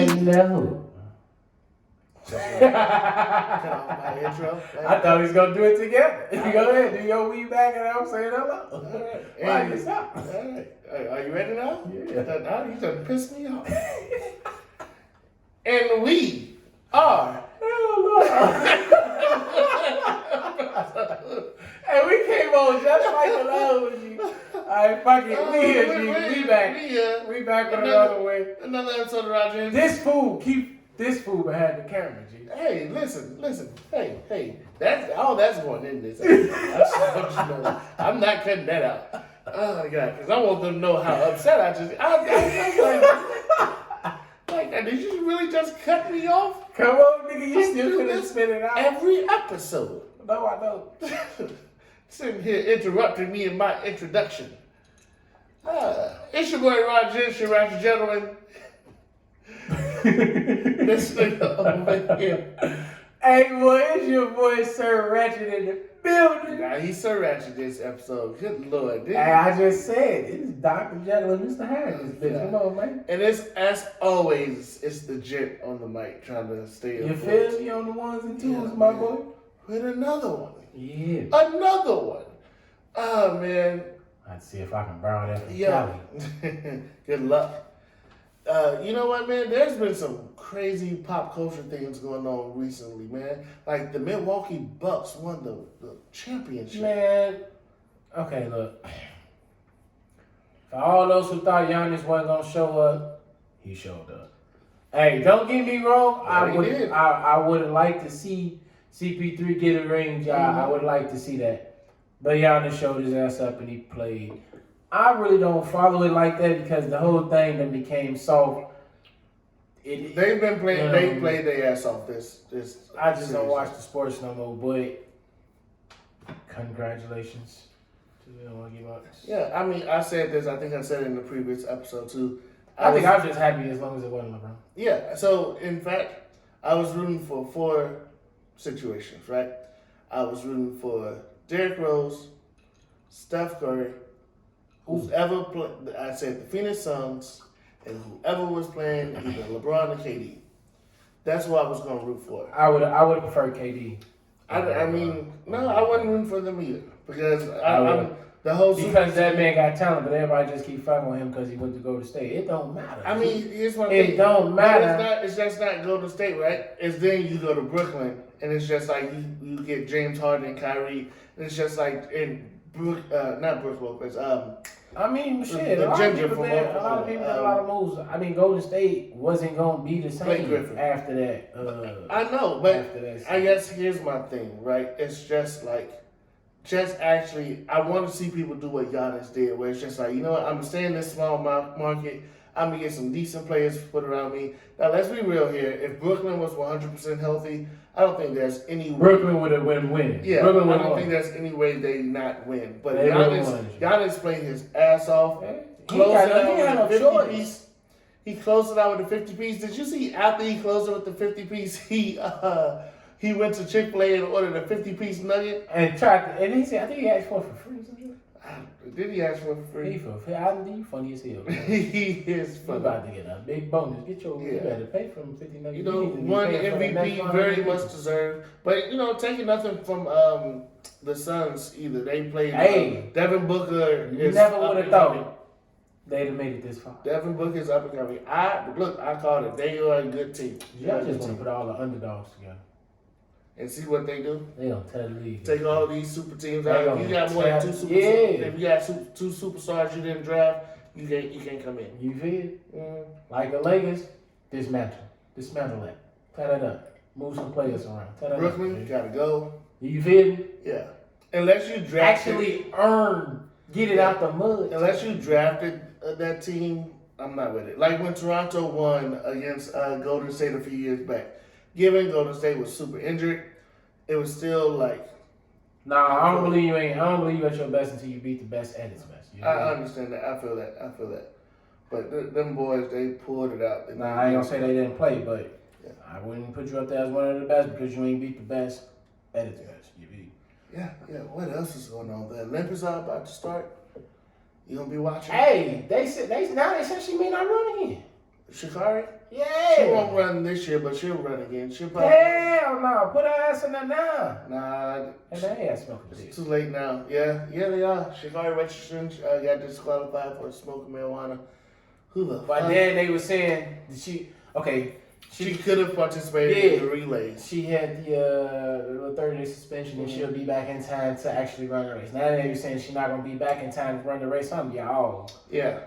No. Cut off my intro. I thought he was gonna do it together. Go ahead, do your weed back, and I'm saying hello. All right. Why you stop? All right. Are you ready now? Yeah. You done pissed me off. And we are. Hey, we came on just like the last one. Alright, fuck it. We here, G. We back. We back with another way. Another episode of RaGents. This fool, keep this fool behind the camera, G. Hey, listen. Hey. That's going in this. I just want you to know. I'm not cutting that out. Oh my God, because I want them to know how upset I like, did you really just cut me off? Come on, nigga, you still couldn't spit it out. Every episode. No, I don't. Sitting here interrupting me in my introduction. It's your boy RaGents, your ratchet gentleman. This nigga over here. Hey, boy, it's your boy Sir Ratchet in the building. Nah, he's so ratchet this episode. Good Lord. Hey, I just said, it's Dr. Jekyll and Mr. Hyde. This bitch, come on, man. And it's, as always, it's the gent on the mic trying to stay You feel me on the ones and twos, my boy? With another one. Yeah. Another one. Oh, man. Let's see if I can borrow that from Cali. Good luck. You know what, man? There's been some crazy pop culture things going on recently, man. Like the Milwaukee Bucks won the championship. Man, okay, look. For all those who thought Giannis wasn't gonna show up, he showed up. Hey, don't get me wrong. Yeah, I would have liked to see CP3 get a ring job. Mm-hmm. I would like to see that. But Giannis showed his ass up and he played. I really don't follow it like that because the whole thing then became soft. They've been playing. They played their ass off this. I just don't watch the sports no more. But congratulations to the Milwaukee Bucks. Yeah, I mean, I said this. I think I said it in the previous episode too. I think I was just happy as long as it wasn't LeBron. Yeah. So in fact, I was rooting for 4 situations. Right. I was rooting for Derrick Rose, Steph Curry. Whoever played, I said the Phoenix Suns, and whoever was playing either LeBron or KD. That's what I was going to root for. I would prefer KD. I mean, no, I wasn't rooting for them either because I'm the whole because that man got talent, but everybody just keep fucking with him because he went to Golden State. It don't matter. I mean, here's one thing. It don't matter. It's just not Golden State, right? It's then you go to Brooklyn, and it's just like you get James Harden and Kyrie, and it's just like in not Brook Lopez. I mean, shit. The a lot of ginger people from did a lot of moves. I mean, Golden State wasn't gonna be the same after that. I know, but I guess here's my thing, right? It's just like, actually, I want to see people do what Giannis did, where it's just like, you know what? I'm gonna stay in this small market. I'm gonna get some decent players put around me. Now, let's be real here. If Brooklyn was 100% healthy, I don't think there's any way. Brooklyn would have win. Yeah, I don't think there's any way they not win. But Giannis played his ass off. Closed it out with a 50 piece. He closed it out with a 50 piece. Did you see after he closed it with the 50 piece, he went to Chick-fil-A and ordered a 50-piece nugget? And he said, I think he asked for it for free or something. Did he ask for it for free? I think funny as hell. He is funny. You about to get a big bonus. You better pay for him 50 nuggets. You know, one MVP very much deserved. But, you know, taking nothing from the Suns either. They played Devin Booker. You never would have thought they'd have made it this far. Devin Booker is up and coming. I called it. They are a good team. I just want to put all the underdogs together. And see what they do. They don't tell the league. Take all these super teams out. If you got more than 2 superstars, if you got 2 superstars you didn't draft, you can't come in. You feel? Like the Lakers, dismantle that. Tie that up. Move some players around. Brooklyn gotta go. You feel me? Yeah. Unless you drafted, get it out the mud. Unless you drafted that team, I'm not with it. Like when Toronto won against Golden State a few years back. Given Golden State was super injured, it was still like. Nah, I don't believe you at your best until you beat the best at its best. I understand that. I feel that. But them boys, they pulled it out. I ain't gonna say they didn't play, but I wouldn't put you up there as one of the best because you ain't beat the best at its best. You beat. Yeah. What else is going on? The Olympics are about to start. You gonna be watching? Hey, they said she may not run again. Shikari? Yeah. She won't run this year, but she'll run again. She'll probably. Hell no. Put her ass in there now. Nah. And they ass smoking It's dick. too late now. Yeah, they are. Shikari Richardson got disqualified for smoking marijuana. Who the But fuck? then they were saying she could have participated in the relays. She had the 30-day suspension and she'll be back in time to actually run the race. Now they were saying she's not gonna be back in time to run the race. I'm y'all. Yeah.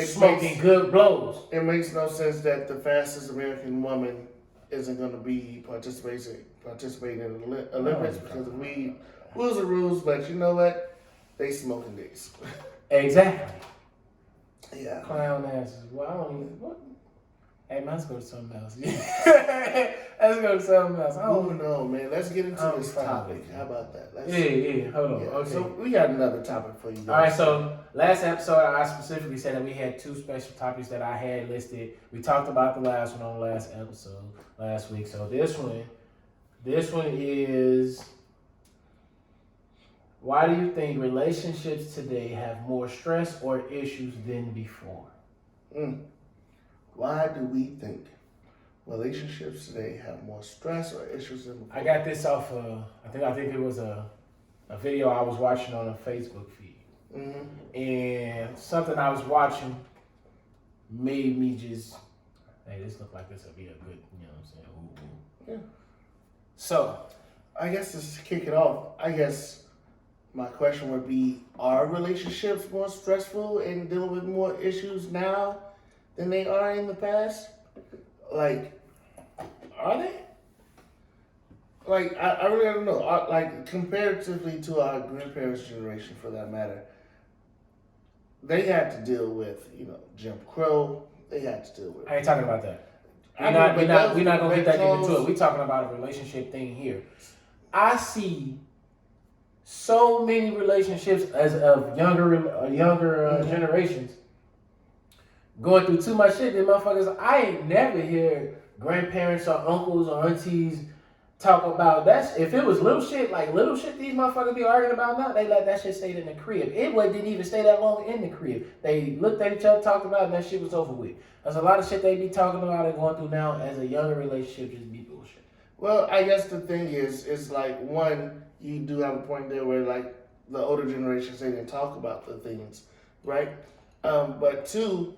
Smoking good blows. It makes no sense that the fastest American woman isn't going to be participating in the Olympics because of weed. Rules are rules, but you know what? They smoking dicks. Exactly. Yeah. Clown asses. Well, I don't even. What? Hey, man, let's go to something else. Let's go to something else. Moving on, man. Let's get into this topic. How about that? Yeah. Hold on. Yeah. Okay. So we got another topic for you guys. All right. So last episode, I specifically said that we had 2 special topics that I had listed. We talked about the last one on the last episode last week. So this one is. Why do you think relationships today have more stress or issues than before? Why do we think relationships today have more stress or issues than before? I got this off I think it was a video I was watching on a Facebook feed. Mm-hmm. And something I was watching made me just, hey, this look like this would be a good, you know what I'm saying? Ooh. Yeah. So, I guess to kick it off, my question would be, are relationships more stressful and dealing with more issues now than they are in the past? Like, are they? Like, I really don't know. Like, comparatively to our grandparents' generation, for that matter, they had to deal with, Jim Crow. They had to deal with. I ain't talking about that. We're not gonna get that deep into it. We're talking about a relationship thing here. I see so many relationships as of younger generations going through too much shit. Them motherfuckers, I ain't never hear grandparents or uncles or aunties talk about that. If it was little shit these motherfuckers be arguing about now, they let that shit stay in the crib. Didn't even stay that long in the crib. They looked at each other, talked about it, and that shit was over with. There's a lot of shit they be talking about and going through now as a younger relationship just be bullshit. Well, I guess the thing is like, one, you do have a point there where like the older generations, they didn't talk about the things, right? But two,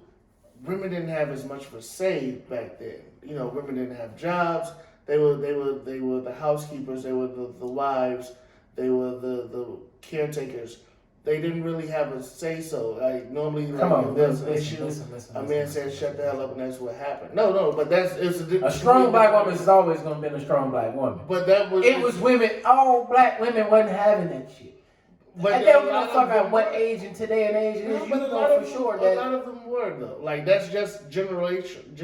women didn't have as much of a say back then. Women didn't have jobs. They were the housekeepers. They were the wives. They were the caretakers. They didn't really have a say so. Like normally, if there's an issue, a man said, "Shut the hell up," and that's what happened. No, but it's a strong black woman is always gonna be a strong black woman. But it was women. All black women wasn't having that shit. But and they don't give a fuck at what age in today and age it is. You know for sure that a lot of them were though. Like that's just generation.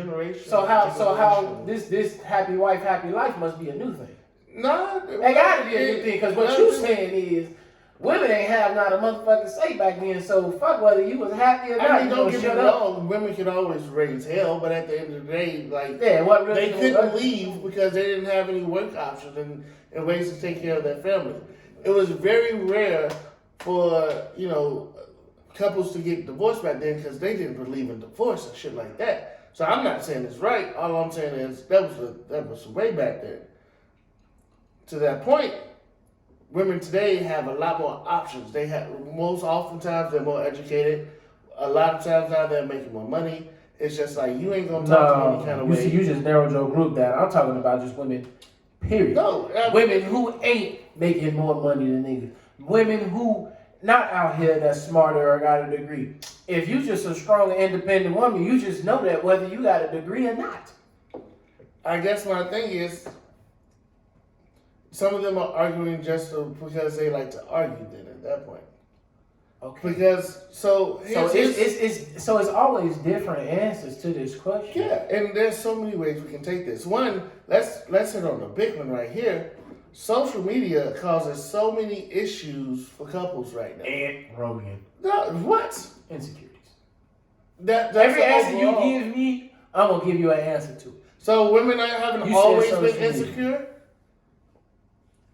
So how this happy wife, happy life must be a new thing. No, it gotta be a new thing because what you saying is women ain't have not a motherfucking say back then. So fuck whether you was happy or not. I mean, don't get me wrong. Women could always raise hell, but at the end of the day, like they couldn't leave because they didn't have any work options and ways to take care of their family. It was very rare for, couples to get divorced back then because they didn't believe in divorce and shit like that. So I'm not saying it's right. All I'm saying is that was way back then. To that point, women today have a lot more options. Oftentimes they're more educated. A lot of times now they're making more money. It's just like you ain't gonna talk to me any kind of way. You just narrowed your group down. I'm talking about just women, period. No, women who ain't making more money than niggas. Women who not out here that's smarter or got a degree. If you just a strong, independent woman, you just know that whether you got a degree or not. I guess my thing is, some of them are arguing just because they like to argue. Then at that point, okay. Because it's always different answers to this question. Yeah, and there's so many ways we can take this. One, let's hit on the big one right here. Social media causes so many issues for couples right now. And Rogan. No, what? Insecurities. That's every answer you give me, I'm gonna give you an answer to it. So women haven't always been insecure?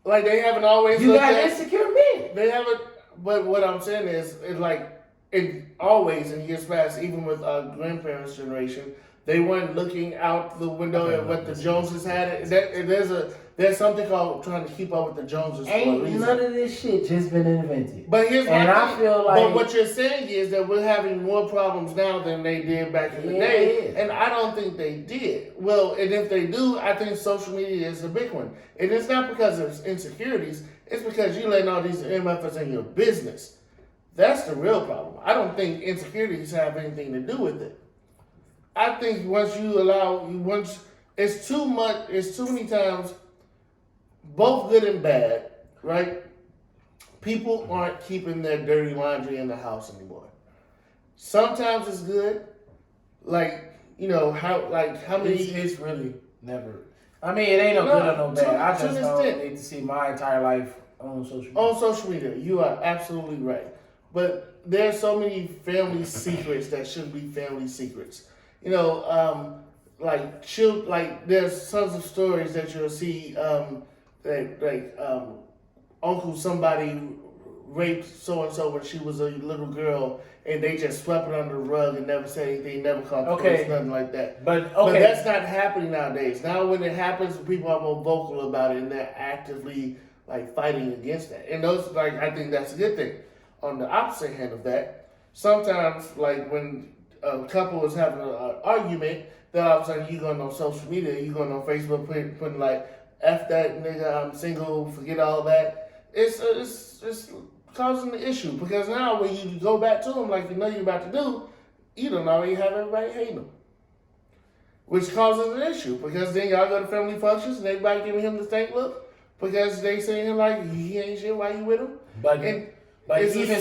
Like they haven't always You got insecure men. They haven't, but what I'm saying is, it always in years past, even with our grandparents' generation, They weren't looking out the window at what the Joneses had. There's something called trying to keep up with the Joneses for a Ain't reason. none of this shit just been invented. But here's my thing. I feel like. But what you're saying is that we're having more problems now than they did back in the day, and I don't think they did. Well, and if they do, I think social media is the big one. And it's not because of insecurities. It's because you letting all these MFers in your business. That's the real problem. I don't think insecurities have anything to do with it. I think once it's too much, it's too many times, both good and bad, right? People aren't keeping their dirty laundry in the house anymore. Sometimes it's good, how many. It's really never. I mean, it ain't no good or no bad. I just don't need to see my entire life on social media. On social media, you are absolutely right. But there's so many family secrets that shouldn't be family secrets. There's tons of stories that you'll see, Uncle somebody raped so and so when she was a little girl, and they just swept it under the rug and never said anything, never called the police, nothing like that. But that's not happening nowadays. Now, when it happens, people are more vocal about it, and they're actively fighting against that. And those, I think that's a good thing. On the opposite hand of that, sometimes when a couple is having an argument, then all of a sudden you going on social media, you going on Facebook, putting F that nigga, I'm single, forget all that. It's causing the issue, because now when you go back to them like you know you're about to do, you don't already have everybody hating them. Which causes an issue, because then y'all go to family functions and everybody giving him the stank look because they saying he ain't shit, why you with him? But even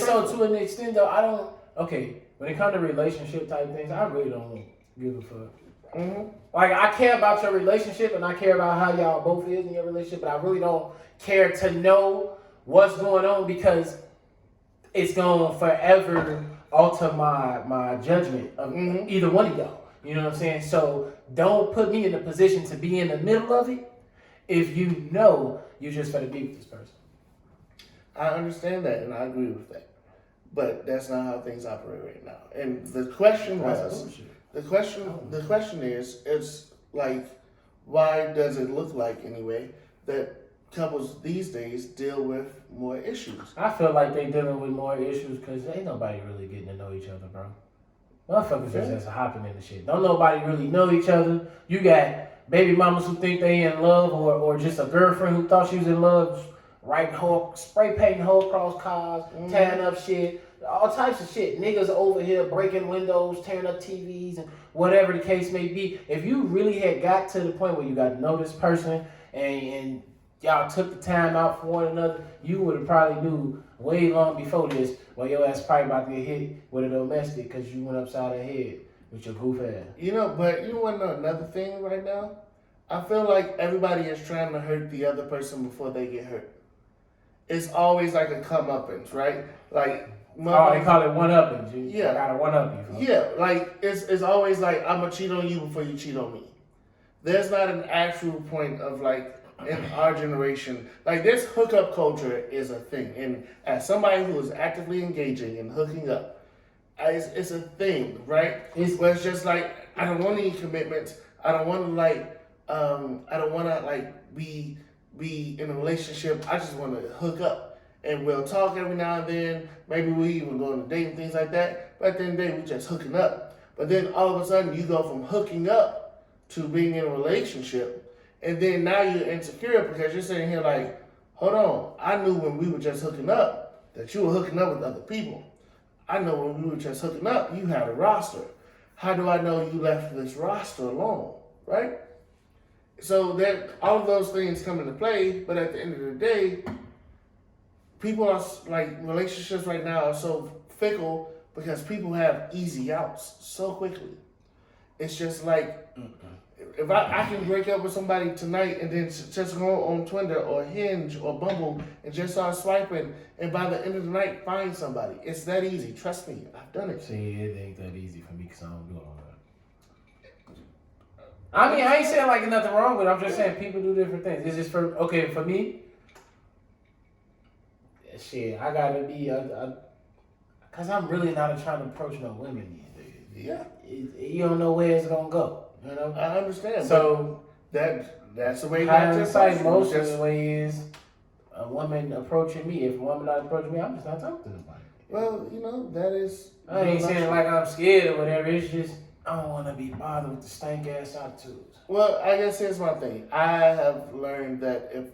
so, to an extent though, when it comes to relationship type things, I really don't give a fuck. Mm-hmm. I care about your relationship and I care about how y'all both is in your relationship, but I really don't care to know what's going on, because it's going to forever alter my judgment of either one of y'all. You know what I'm saying? So don't put me in a position to be in the middle of it if you know you're just going to be with this person. I understand that and I agree with that. But that's not how things operate right now. And the question is, it's why does it look like anyway that couples these days deal with more issues? I feel like they dealing with more issues because ain't nobody really getting to know each other, bro. Motherfuckers just hopping into shit. Don't nobody really know each other. You got baby mamas who think they in love, or just a girlfriend who thought she was in love, spray painting whole cross cars, tearing up shit, all types of shit. Niggas over here breaking windows, tearing up TVs, and whatever the case may be. If you really had got to the point where you got to know this person and y'all took the time out for one another, you would have probably knew way long before this, well, your ass probably about to get hit with a domestic because you went upside the head with your goof ass. But you want to know another thing right now? I feel like everybody is trying to hurt the other person before they get hurt. It's always like a comeuppance, right? They call it one-upping. Yeah. I got a one-up you. Yeah, it's always like, I'm going to cheat on you before you cheat on me. There's not an actual point of in our generation, this hookup culture is a thing. And as somebody who is actively engaging and hooking up, it's a thing, right? Where it's just I don't want any commitments. I don't want to be in a relationship. I just want to hook up, and we'll talk every now and then. Maybe we even go on a date and things like that. But at the end of the day, we just hooking up. But then all of a sudden, you go from hooking up to being in a relationship, and then now you're insecure because you're sitting here hold on, I knew when we were just hooking up that you were hooking up with other people. I know when we were just hooking up, you had a roster. How do I know you left this roster alone, right? So that all of those things come into play, but at the end of the day, people are relationships right now are so fickle because people have easy outs so quickly. It's just if I can break up with somebody tonight and then just go on Twitter or Hinge or Bumble and just start swiping, and by the end of the night find somebody. It's that easy. Trust me, I've done it. See, it ain't that easy for me because I don't do all that. I mean, I ain't saying nothing wrong with it. I'm just saying people do different things. It's just for me. Shit, I gotta be because I'm really not trying to approach no women these days. Yeah. You don't know where it's gonna go. You know. I understand. So that's the way hindsight, most of the way is a woman approaching me. If a woman not approaching me, I'm just not talking to nobody. Well, that is. I ain't saying like I'm scared or whatever. It's just I don't want to be bothered with the stank ass attitudes. Well, I guess here's my thing. I have learned that if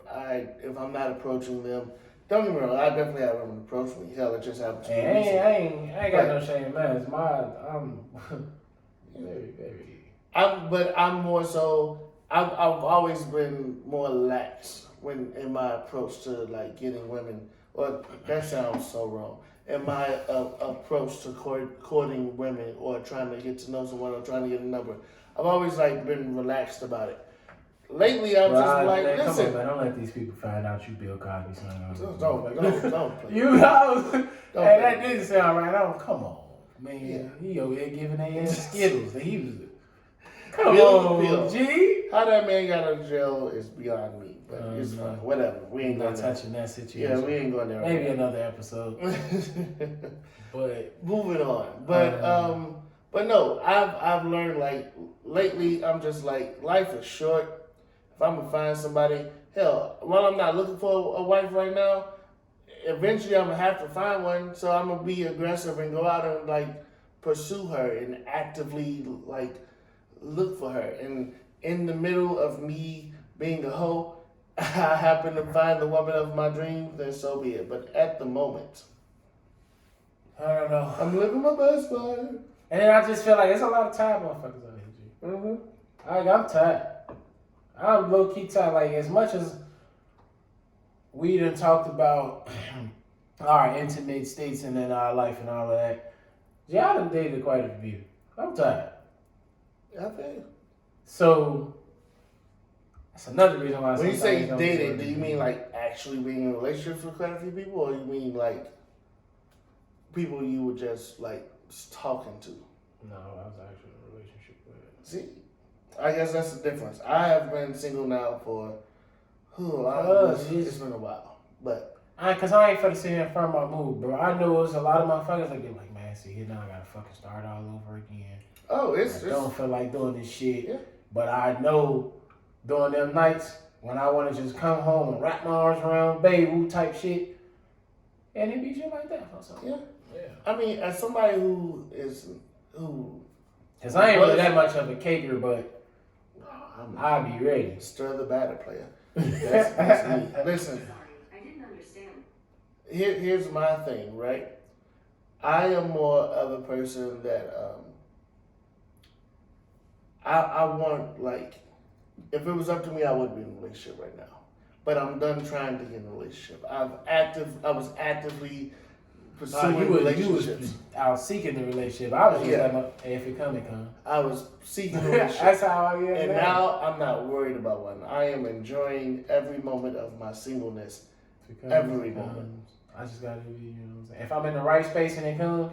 I'm not approaching them, don't get me wrong. I definitely have women approach me. Hell, it just happens to me. I ain't got no shame, man. It's I'm very. But I'm more so. I've always been more lax in my approach to like getting women. Or that sounds so wrong. In my approach to courting women or trying to get to know someone or trying to get a number, I've always like been relaxed about it. Lately, I'm just like, man, listen. Come on, man, don't let these people find out you Bill Cosby son. Don't play. You know, that didn't sound right. Come on, man. Yeah. He over there giving their ass Skittles. He was. Come on, G. How that man got out of jail is beyond me, but it's fine. Whatever. We ain't not touching that situation. Yeah, we ain't going there. Maybe another episode. But moving on. But no, I've learned like lately. I'm just like life is short. If I'm gonna find somebody, hell, while I'm not looking for a wife right now, eventually I'm gonna have to find one. So I'm gonna be aggressive and go out and like pursue her and actively like look for her. And in the middle of me being a hoe, I happen to find the woman of my dreams, then so be it. But at the moment, I don't know. I'm living my best life. And then I just feel like there's a lot of tired motherfuckers out here, G. Mm-hmm. I'm tired. I'm low key tired. Like as much as we done talked about our intimate states and in our life and all of that, G, I done dated quite a few. I'm tired. Okay. So that's another reason why. When you say dating, do you mean like actually being in relationships with quite a few people, or you mean like people you were just like talking to? No, I was actually in a relationship with. See, I guess that's the difference. I have been single now for it's been a while, but cause I ain't finna sit here and firm my mood, bro. I know there's a lot of motherfuckers that get like, man, see here now I gotta fucking start all over again. Oh, I don't feel like doing this shit. Yeah. But I know during them nights when I want to just come home and wrap my arms around baby type shit, and it be shit like that. Yeah. I mean, as somebody cause I ain't really that much of a caker, but I'll be ready. Stir the batter, player. That's me. Listen, I didn't understand. Here's my thing, right? I am more of a person that I want, like, if it was up to me, I would be in a relationship right now. But I'm done trying to get in a relationship. I was actively pursuing relationships. You was out seeking the relationship. I was just like, hey, if it come, it come. I was seeking a relationship. That's how I am. And now I'm not worried about one. I am enjoying every moment of my singleness. Every moment. I just gotta be, you know what I'm saying? If I'm in the right space and it comes,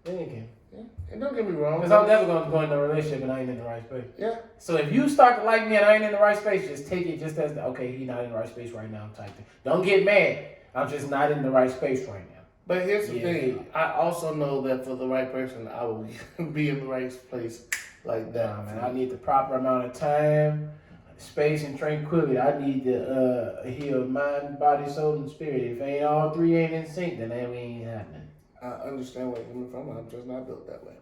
then it can. Yeah. And don't get me wrong. Because I'm never going to go in a relationship and I ain't in the right space. Yeah. So if you start to like me and I ain't in the right space, just take it just as, okay, he not in the right space right now type thing. Don't get mad. I'm just not in the right space right now. But here's the thing. I also know that for the right person, I will be in the right place like that. Nah, man, I need the proper amount of time, space, and tranquility. I need to heal mind, body, soul, and spirit. If ain't all three ain't in sync, then that ain't happening. I understand where you're coming from. I'm just not built that way.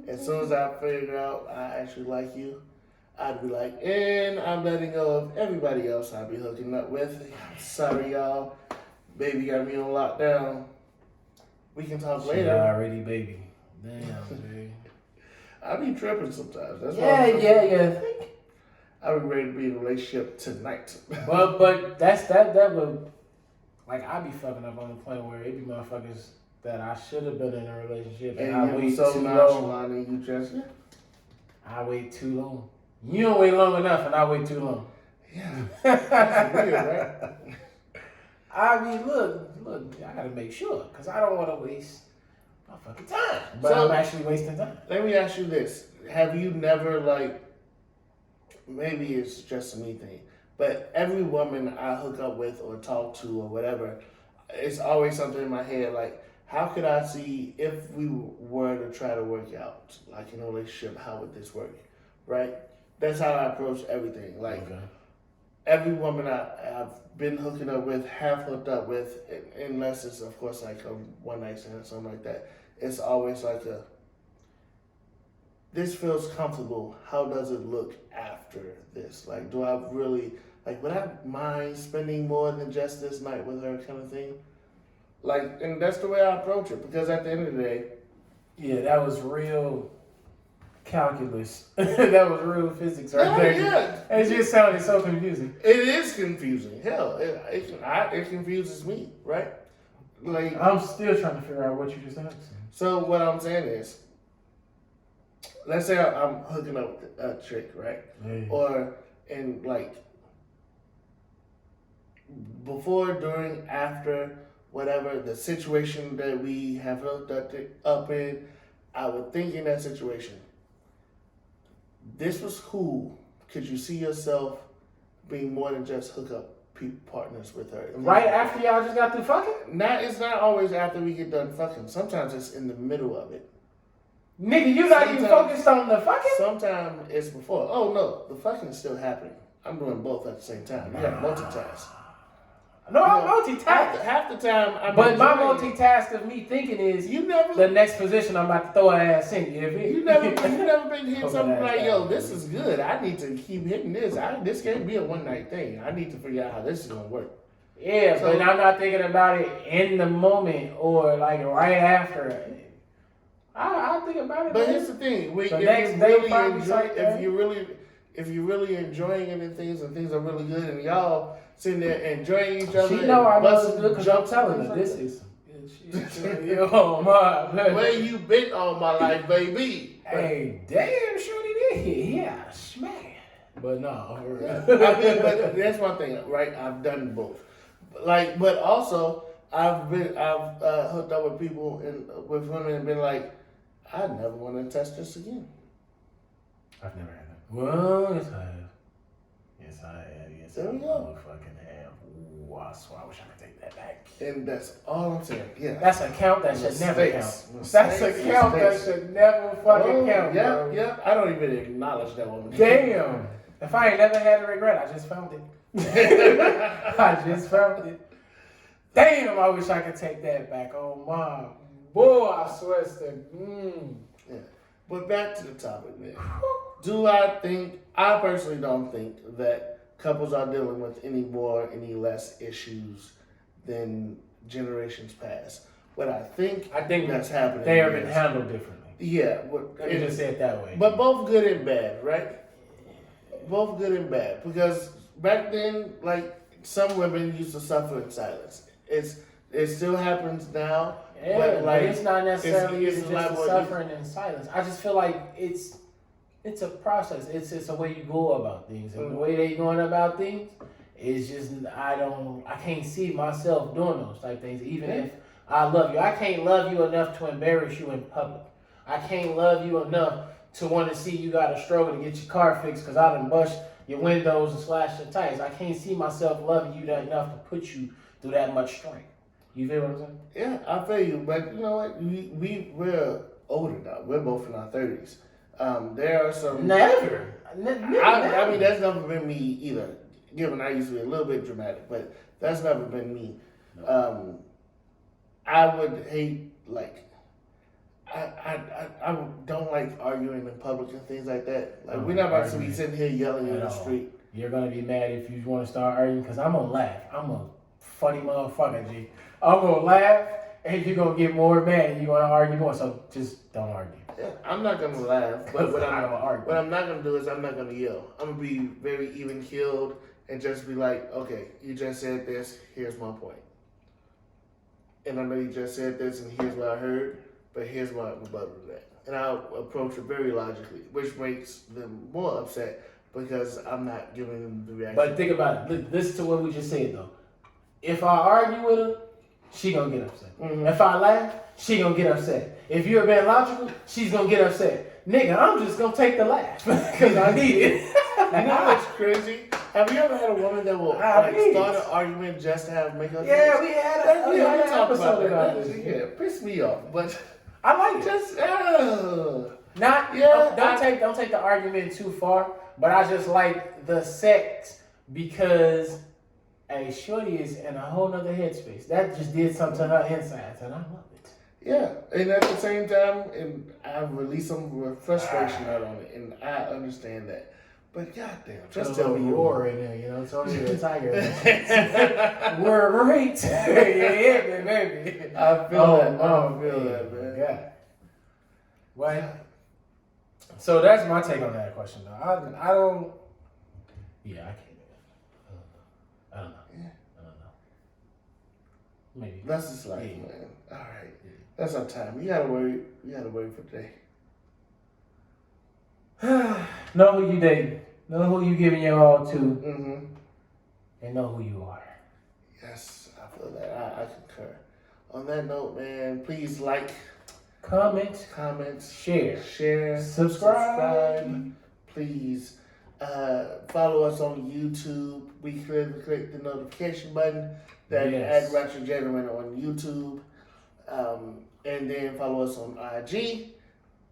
As soon as I figure out I actually like you, I'd be like, and I'm letting go of everybody else I'd be hooking up with. Sorry, y'all. Baby got me on lockdown. We can talk later. Already, baby. Damn, baby. I be tripping sometimes. That's yeah. I be ready to be in a relationship tonight. but that would, like, I be fucking up on the point where it be motherfuckers that I should have been in a relationship and I wait so too long. long. And you just I wait too long. You don't wait long enough and I wait too long. Yeah. That's weird, right? I mean, look, I gotta make sure, because I don't want to waste my fucking time. But So, I'm actually wasting time. Let me ask you this. Have you never, like, maybe it's just a me thing, but every woman I hook up with or talk to or whatever, it's always something in my head like, how could I see if we were to try to work out, like in a relationship, how would this work, right? That's how I approach everything. Like every woman I've been hooking up with, have hooked up with, unless it's of course like a one night stand or something like that. It's always like this feels comfortable. How does it look after this? Like, do I really would I mind spending more than just this night with her, kind of thing? Like, and that's the way I approach it, because at the end of the day, yeah, that was real calculus. That was real physics right there. Yeah. It just sounded so confusing. It is confusing. Hell, it confuses me, right? Like, I'm still trying to figure out what you just asked. So what I'm saying is, let's say I'm hooking up with a chick, right? Yeah. Or in like before, during, after, whatever the situation that we have hooked up in, I would think in that situation, this was cool. Could you see yourself being more than just hook up partners with her? Right after y'all just got through fucking? It's not always after we get done fucking. Sometimes it's in the middle of it. Nigga, you not even focused on the fucking? Sometimes it's before. Oh no, the fucking is still happening. I'm doing both at the same time. You gotta multitask. No, I'm multitasking. Half the time, but my multitask of me thinking is the next position I'm about to throw her ass in. You never been hitting something like, yo, this is good. I need to keep hitting this. This can't be a one night thing. I need to figure out how this is gonna work. Yeah, so, but I'm not thinking about it in the moment or like right after. I think about it. But here's the thing: if you're really enjoying it and things are really good, and y'all sitting there enjoying each other. She know I know it's good because I'm telling her this is yo, my baby. Where you been all my life, baby? Hey, damn, shorty did. Yeah, smack. But no, but that's one thing, right? I've done both. Like, but also I've hooked up with people and with women and been like, I never want to touch this again. I've never had that. Well, yes I have. Yes I have. Yes there we go. Fucking have. Ooh, I swear I wish I could take that back. And that's all I'm saying. Yeah. That's a count that should never count. That's a count that should never fucking count. Yeah, yeah. I don't even acknowledge that woman. Damn. If I ain't never had a regret, I just found it. I just found it. Damn, I wish I could take that back. Oh my boy, I swear it's the Yeah. But back to the topic, man. I personally don't think that couples are dealing with any less issues than generations past. What I think that's happening. They have been handled differently. Yeah. Let me just say it that way. But both good and bad, right? Both good and bad. Because back then, like, some women used to suffer in silence. It still happens now. Yeah, but it's not necessarily just suffering in silence. I just feel like it's a process. It's a way you go about things. And the way they going about things is just I can't see myself doing those type things. Even if I love you. I can't love you enough to embarrass you in public. I can't love you enough to want to see you got to struggle to get your car fixed because I done bust your windows and slashed your tires. I can't see myself loving you that enough to put you through that much strength. You feel what I'm saying? Yeah, I feel you. But you know what? We're older now. We're both in our 30s. There are some... Never. I mean, that's never been me either. Given I used to be a little bit dramatic, but that's never been me. No. I would hate, like... I don't like arguing in public and things like that. Like, we're not about to be sitting here yelling in the street. You're going to be mad if you want to start arguing because I'm going to laugh. I'm a funny motherfucker, G. I'm going to laugh and you're going to get more mad and you're going to argue more. So just don't argue. Yeah, I'm not going to laugh. But what I'm not going to do is I'm not going to yell. I'm going to be very even-keeled and just be like, okay, you just said this. Here's my point. And I know you just said this and here's what I heard. But here's my rebuttal to that. And I'll approach it very logically, which makes them more upset because I'm not giving them the reaction. But think about it. Listen to what we just said, though. If I argue with her, she gonna get upset. Mm-hmm. If I laugh, she gonna get upset. If you're being logical, she's gonna get upset. Nigga, I'm just gonna take the laugh because I need it. You know what's crazy? Have you ever had a woman that will start an argument just to have makeup? Yeah, we had an episode about this. Yeah, piss me off, but I like it. just Don't take the argument too far, but I just like the sex because a shorty is in a whole nother headspace. That just did something to her insides, and I love it. Yeah, and at the same time, and I've released some frustration out on it, and I understand that. But goddamn, just tell me roar in there, you know. Tony the Tiger. We're great. yeah, baby. I feel that. I feel that, man. Yeah. Well, so that's my take on that question, though. I don't. Yeah, I can't. I don't know. Yeah. I don't know. Maybe. That's just life, man. All right. That's our time. We gotta wait for today. Know who you dating. Know who you giving your all to. Mm-hmm. And know who you are. Yes, I feel that. I concur. On that note, man, please like, comment, share, subscribe. Please follow us on YouTube. We click the notification button that at Ratchet Gentleman on YouTube. And then follow us on IG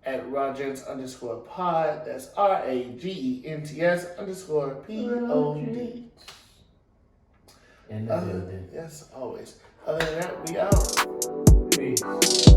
at RaGents_pod. That's RAGENTS_POD. In the building. Yes, always. Other than that, we out. Peace.